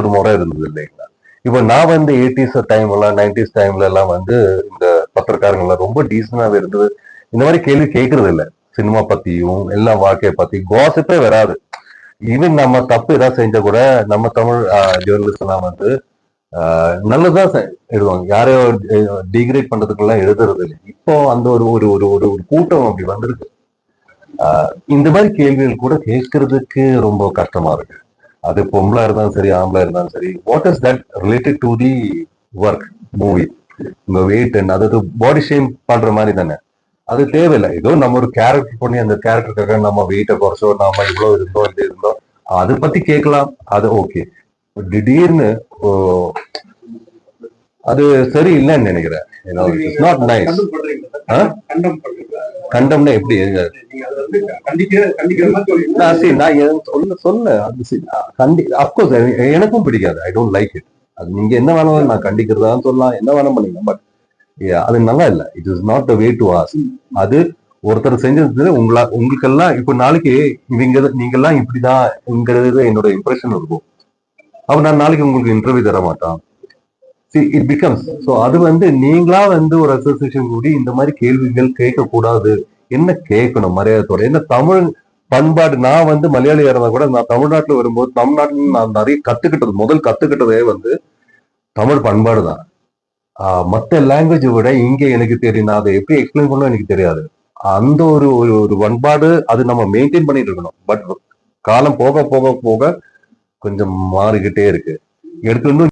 ஒரு முறை இருந்தது இல்லைங்களா? இப்ப நான் வந்து 80s டைம்ல 90s டைம்ல எல்லாம் வந்து இந்த பத்திரக்காரங்க எல்லாம் ரொம்ப டீசனாவே இருந்தது. இந்த மாதிரி கேள்வி கேட்கறது இல்ல. சினிமா பத்தியும் எல்லாம் வாழ்க்கையை பத்தி காசிப்பே வராது. ஈவன் நம்ம தப்பு ஏதாவது செஞ்சா கூட நம்ம தமிழ் ஜேர்னலிஸ்ட் எல்லாம் வந்து நல்லதான் எழுதுவாங்க. யாரையோ டிகிரேட் பண்றதுக்கெல்லாம் எழுதுறது இல்லை. இப்போ அந்த ஒரு ஒரு ஒரு ஒரு ஒரு கூட்டம் அப்படி வந்திருக்கு. இந்த மாதிரி கேள்விகள் கூட கேட்கறதுக்கு ரொம்ப கஷ்டமா இருக்கு. அது பொம்பளா இருந்தாலும் சரி, ஆம்பளா இருந்தாலும் சரி. What is that related to the work movie? உங்க வெயிட் என்ன, அதாவது பாடி ஷேம் பண்ற மாதிரி தானே. அது தேவையில்லை. ஏதோ நம்ம ஒரு கேரக்டர் பண்ணி அந்த கேரக்டருக்காக நம்ம வெயிட்டை குறைச்சோ, நாம இவ்வளவு இருந்தோம் இது இருந்தோம் அதை பத்தி கேட்கலாம். அது ஓகே. திடீர்னு அது சரி இல்லைன்னு நினைக்கிறேன். It's not nice. கண்டம்னா எப்படி? அப்கோர்ஸ் எனக்கும் பிடிக்காது. I don't like it. அது நீங்க என்ன வேணாலும் நான் கண்டிக்கிறதா சொல்லலாம், என்ன வேணாலும் பண்ணீங்க. பட் அது நல்லா இல்ல. It is not the way to ask. அது ஒருத்தர் செஞ்சது உங்களுக்கெல்லாம் இப்ப நாளைக்கு நீங்க எல்லாம் இப்படிதான்ங்கிறது என்னோட இம்ப்ரெஷன் இருக்கும். அப்ப நான் நாளைக்கு உங்களுக்கு இன்டர்வியூ தர மாட்டான். இட் பிகம்ஸ் ஸோ அது வந்து நீங்களா வந்து ஒரு அசோசியேஷன் கூடி இந்த மாதிரி கேள்விகள் கேட்கக்கூடாது. என்ன கேட்கணும் மரியாதையோட? என்ன தமிழ் பண்பாடு. நான் வந்து மலையாளியா இருந்தா கூட நான் தமிழ்நாட்டுல வரும்போது தமிழ்நாட்டுல நான் நிறைய முதல் கத்துக்கிட்டதே வந்து தமிழ் பண்பாடு தான். மற்ற லாங்குவேஜை விட இங்க எனக்கு தெரியும். நான் அதை எப்படி எக்ஸ்பிளைன் பண்ணணும் எனக்கு தெரியாது. அந்த ஒரு ஒரு பண்பாடு அது நம்ம மெயின்டைன் பண்ணிட்டு இருக்கணும். பட் காலம் போக போக போக கொஞ்சம் மாறிக்கிட்டே இருக்கு. எடுத்து